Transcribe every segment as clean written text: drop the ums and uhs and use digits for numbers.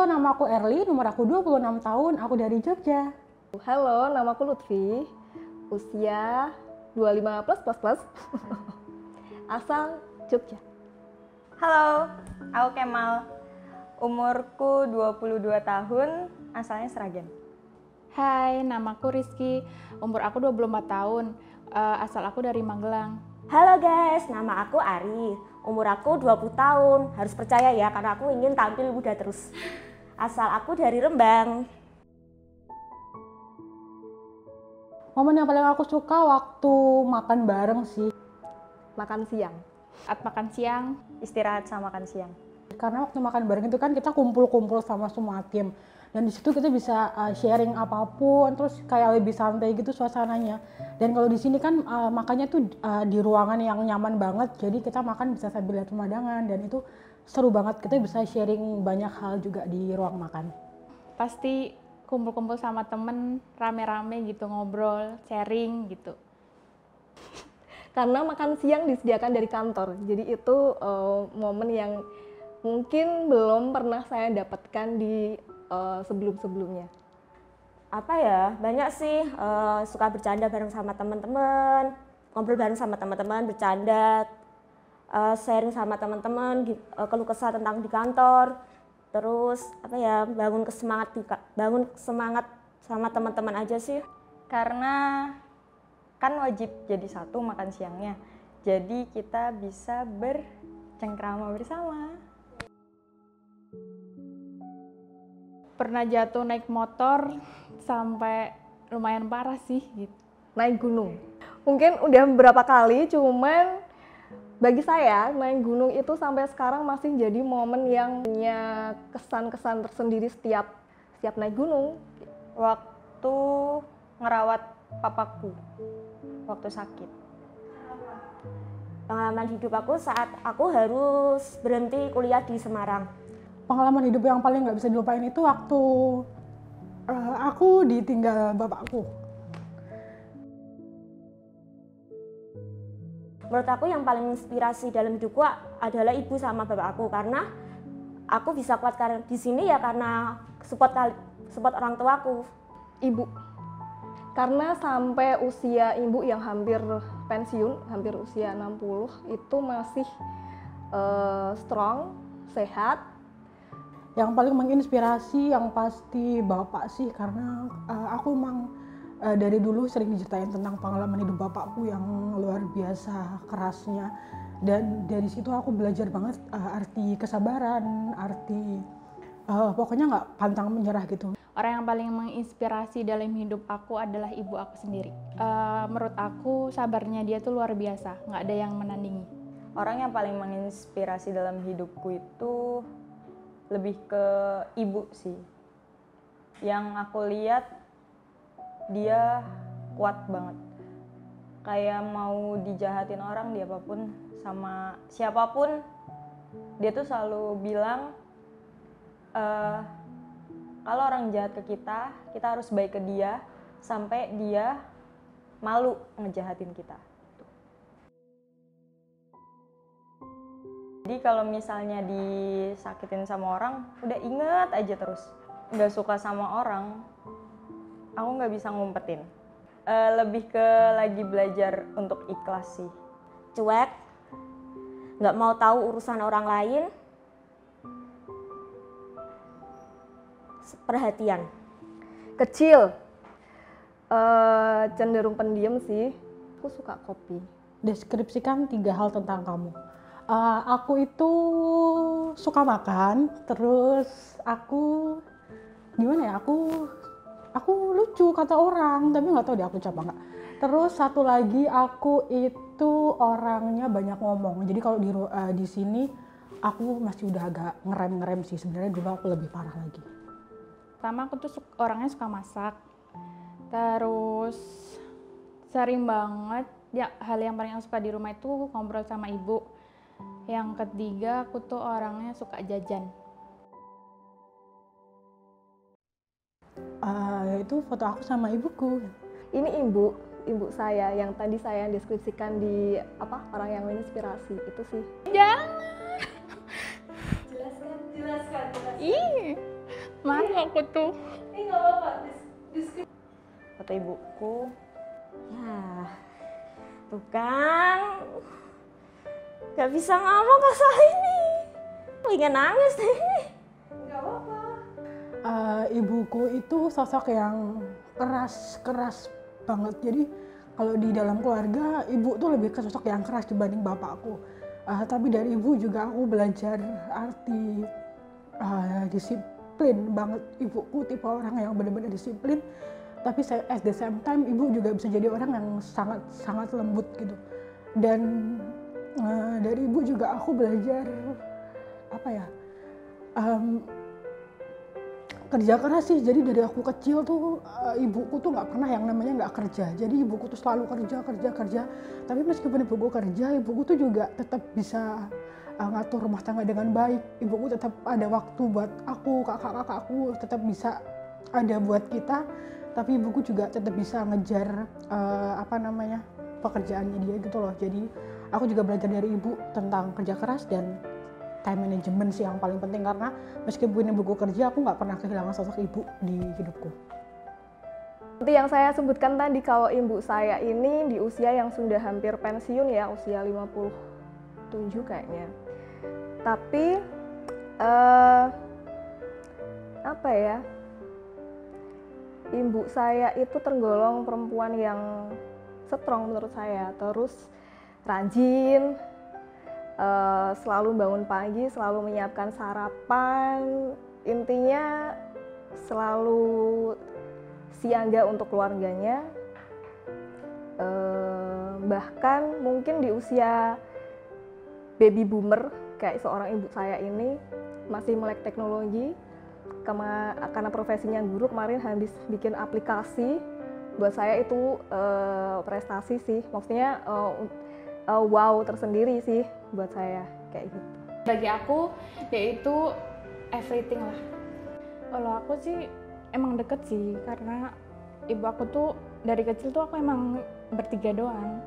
Halo, nama aku Erli, nomor aku 26 tahun, aku dari Jogja. Halo, nama aku Lutfi, usia 25 plus. Asal Jogja. Halo, aku Kemal. Umurku 22 tahun, asalnya Sragen. Hai, namaku Rizky, umur aku 24 tahun, asal aku dari Magelang. Halo guys, nama aku Ari, umur aku 20 tahun. Harus percaya ya, karena aku ingin tampil muda terus. Asal aku dari Rembang. Momen yang paling aku suka waktu makan bareng sih. Makan siang. Saat makan siang, Istirahat sama makan siang. Karena waktu makan bareng itu kan kita kumpul-kumpul sama semua tim. Dan di situ kita bisa sharing apapun, terus kayak lebih santai gitu suasananya. Dan kalau di sini kan makannya tuh di ruangan yang nyaman banget, jadi kita makan bisa sambil lihat pemandangan dan itu seru banget. Kita bisa sharing banyak hal juga di ruang makan. pasti kumpul-kumpul sama temen, rame-rame gitu, ngobrol, sharing gitu. Karena makan siang disediakan dari kantor, jadi itu momen yang mungkin belum pernah saya dapatkan di sebelum-sebelumnya. Apa ya, banyak sih suka bercanda bareng sama teman-teman, ngobrol bareng sama teman-teman, bercanda, sharing sama teman-teman, keluh kesah tentang di kantor. Terus apa ya, bangun semangat sama teman-teman aja sih. Karena kan wajib jadi satu makan siangnya. Jadi kita bisa bercengkrama bersama. Pernah jatuh naik motor sampai lumayan parah sih gitu. Naik gunung. Mungkin udah beberapa kali, cuman bagi saya naik gunung itu sampai sekarang masih jadi momen yang punya kesan-kesan tersendiri setiap naik gunung. Waktu ngerawat papaku, waktu sakit. Pengalaman hidup aku saat aku harus berhenti kuliah di Semarang. Pengalaman hidup yang paling nggak bisa dilupain itu waktu aku ditinggal bapakku. Menurut aku yang paling inspirasi dalam hidupku adalah ibu sama bapak aku, karena aku bisa kuat karena di sini ya karena support orang tuaku. Ibu. Karena sampai usia ibu yang hampir pensiun, hampir usia 60, itu masih strong, sehat. Yang paling menginspirasi yang pasti bapak sih, karena aku emang dari dulu sering diceritain tentang pengalaman hidup bapakku yang luar biasa kerasnya. Dan dari situ aku belajar banget arti kesabaran, arti pokoknya nggak pantang menyerah gitu. Orang yang paling menginspirasi dalam hidup aku adalah ibu aku sendiri. Menurut aku sabarnya dia tuh luar biasa, nggak ada yang menandingi. Orang yang paling menginspirasi dalam hidupku itu lebih ke ibu sih. Yang aku lihat dia kuat banget. Kayak mau dijahatin orang, dia apapun sama siapapun, dia tuh selalu bilang kalau orang jahat ke kita harus baik ke dia sampai dia malu ngejahatin kita. Jadi kalau misalnya disakitin sama orang, udah inget aja terus. Nggak suka sama orang, aku nggak bisa ngumpetin. Lebih ke lagi belajar untuk ikhlas sih. Cuek, nggak mau tahu urusan orang lain, perhatian. Kecil, cenderung pendiam sih. Aku suka kopi. Deskripsikan 3 hal tentang kamu. Aku itu suka makan, terus aku gimana ya, aku lucu kata orang, tapi nggak tahu deh aku coba nggak. Terus satu lagi, aku itu orangnya banyak ngomong. Jadi kalau di sini aku masih udah agak ngerem sih, sebenarnya dulu aku lebih parah lagi. Pertama aku tuh orangnya suka masak, terus sering banget ya, hal yang paling aku suka di rumah itu ngobrol sama ibu. Yang ketiga aku tuh orangnya suka jajan. Itu foto aku sama ibuku. Ini ibu saya yang tadi saya deskripsikan di orang yang menginspirasi itu sih. Jangan. Jelaskan. Ih. Malu aku tuh. Kata ibuku, Ya, tuh kan, gak bisa ngomong kasar ini. Pengen nangis nih. Ibuku itu sosok yang keras banget. Jadi kalau di dalam keluarga, ibu tuh lebih ke sosok yang keras dibanding bapakku. Tapi dari ibu juga aku belajar arti disiplin banget. Ibuku tipe orang yang benar-benar disiplin. Tapi at the same time ibu juga bisa jadi orang yang sangat lembut gitu. Dan dari ibu juga aku belajar apa ya? Kerja keras sih. Jadi dari aku kecil tuh ibuku tuh nggak pernah yang namanya nggak kerja. Jadi ibuku tuh selalu kerja. Tapi meskipun ibuku kerja, ibuku tuh juga tetap bisa ngatur rumah tangga dengan baik. Ibuku tetap ada waktu buat aku, kakak-kakakku tetap bisa ada buat kita. Tapi ibuku juga tetap bisa ngejar pekerjaannya dia gitu loh. Jadi aku juga belajar dari ibu tentang kerja keras dan time management sih yang paling penting, karena meskipun ibuku kerja, aku nggak pernah kehilangan sosok ibu di hidupku. Seperti yang saya sebutkan tadi, kalau ibu saya ini di usia yang sudah hampir pensiun ya, usia 57 kayaknya. Tapi ibu saya itu tergolong perempuan yang strong menurut saya, terus rajin, selalu bangun pagi, selalu menyiapkan sarapan, intinya selalu siaga untuk keluarganya. Bahkan mungkin di usia baby boomer kayak seorang ibu saya ini masih melek teknologi, karena profesinya guru, kemarin habis bikin aplikasi. Buat saya itu prestasi sih, maksudnya wow tersendiri sih buat saya kayak gitu. Bagi aku yaitu everything lah. Kalau aku sih emang deket sih, karena ibu aku tuh dari kecil tuh aku emang bertiga doang.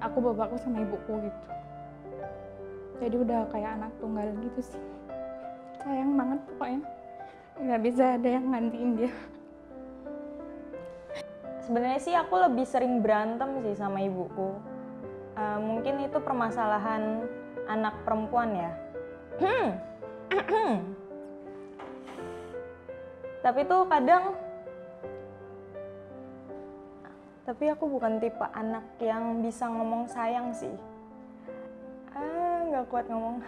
Aku, bapakku sama ibuku gitu. Jadi udah kayak anak tunggal gitu sih. Sayang banget pokoknya. Nggak bisa ada yang gantiin dia. sebenarnya sih aku lebih sering berantem sih sama ibuku. Mungkin itu permasalahan anak perempuan ya. Tapi tuh kadang, tapi aku bukan tipe anak yang bisa ngomong sayang sih. Nggak kuat ngomong.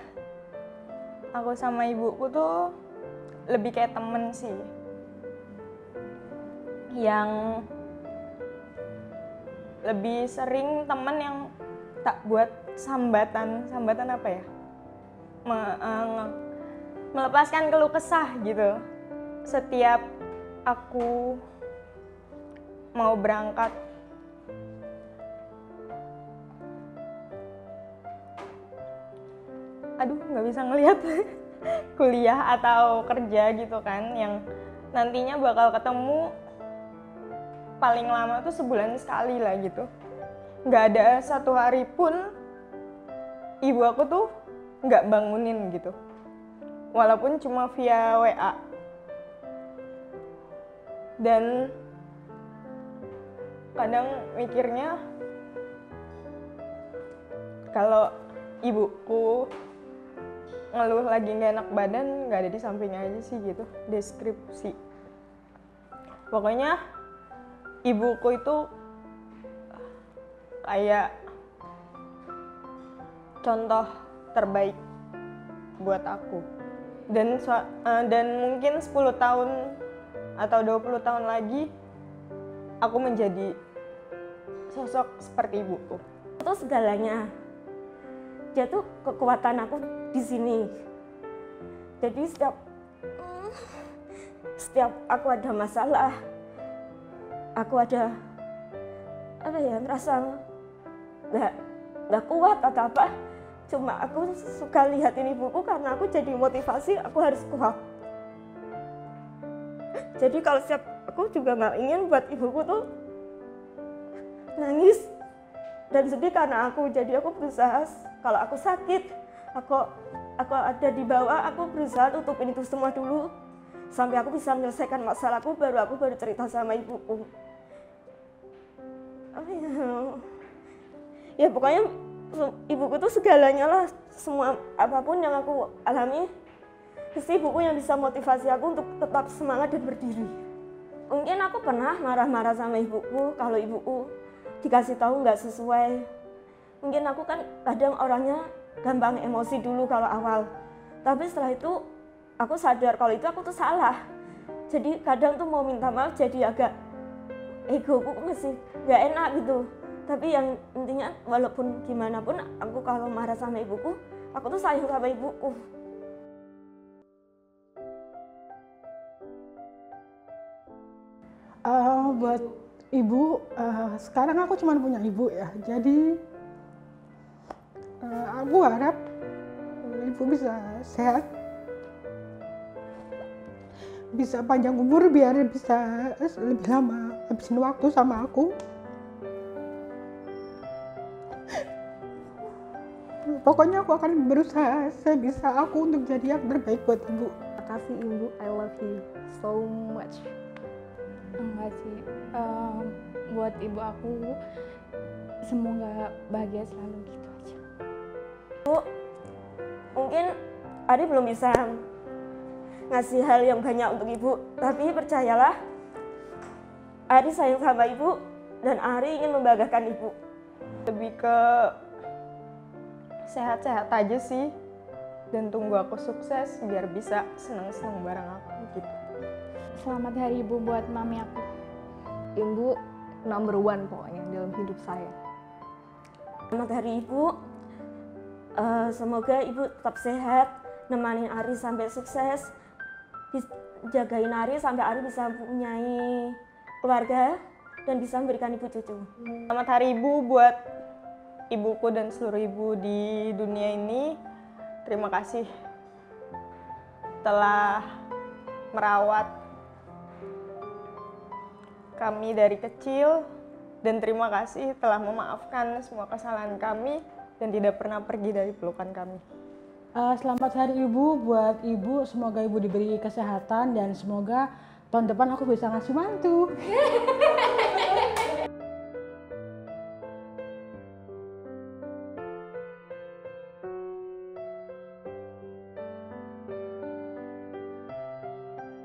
Aku sama ibuku tuh lebih kayak temen sih. Yang lebih sering temen yang tak buat sambatan apa ya? Melepaskan keluh kesah gitu. Setiap aku mau berangkat nggak bisa ngelihat kuliah atau kerja gitu kan, yang nantinya bakal ketemu paling lama tuh sebulan sekali lah gitu. Nggak ada satu hari pun ibu aku tuh nggak bangunin gitu, walaupun cuma via WA. Dan kadang mikirnya kalau ibuku ngeluh lagi nggak enak badan, nggak ada di sampingnya aja sih gitu, deskripsi. Pokoknya ibuku itu kayak contoh terbaik buat aku. Dan mungkin 10 tahun atau 20 tahun lagi aku menjadi sosok seperti ibuku. Itu segalanya. Dia tuh kekuatan aku di sini. Jadi setiap aku ada masalah, aku ada merasa nggak kuat atau apa, cuma aku suka lihatin ibuku karena aku jadi motivasi, aku harus kuat. Jadi kalau aku juga nggak ingin buat ibuku tuh nangis dan sedih karena aku. Jadi aku berusaha, kalau aku sakit, aku ada di bawah, aku berusaha tutupin itu semua dulu. sampai aku bisa menyelesaikan masalahku, baru aku cerita sama ibuku. Ya pokoknya ibuku tuh segalanya lah, semua apapun yang aku alami, pasti ibuku yang bisa motivasi aku untuk tetap semangat dan berdiri. Mungkin aku pernah marah-marah sama ibuku kalau ibuku dikasih tahu nggak sesuai. Mungkin aku kan kadang orangnya gampang emosi dulu kalau awal, tapi setelah itu aku sadar kalau itu aku tuh salah. Jadi kadang tuh mau minta maaf jadi agak egoku masih nggak enak gitu. Tapi yang intinya walaupun gimana pun aku kalau marah sama ibuku, aku tuh sayang sama ibuku. Buat ibu, sekarang aku cuma punya ibu ya. Jadi aku harap ibu bisa sehat, bisa panjang umur biar bisa lebih lama habisin waktu sama aku. Pokoknya aku akan berusaha sebisa aku untuk jadi yang terbaik buat ibu. Terima kasih Ibu, I love you so much. Enggak sih, buat ibu aku semoga bahagia selalu gitu aja. Bu, mungkin Ari belum bisa ngasih hal yang banyak untuk ibu, tapi percayalah, Ari sayang sama ibu dan Ari ingin membanggakan ibu. Lebih ke sehat-sehat aja sih, dan tunggu aku sukses biar bisa seneng-seneng bareng aku gitu. Selamat Hari Ibu buat mami aku. Ibu number one pokoknya dalam hidup saya. Selamat Hari Ibu, semoga ibu tetap sehat, nemanin Ari sampai sukses, jagain Ari sampai Ari bisa mempunyai keluarga dan bisa memberikan ibu cucu. Selamat Hari Ibu buat ibuku dan seluruh ibu di dunia ini. Terima kasih telah merawat kami dari kecil, dan terima kasih telah memaafkan semua kesalahan kami dan tidak pernah pergi dari pelukan kami. Selamat Hari Ibu buat ibu, semoga ibu diberi kesehatan dan semoga tahun depan aku bisa ngasih mantu.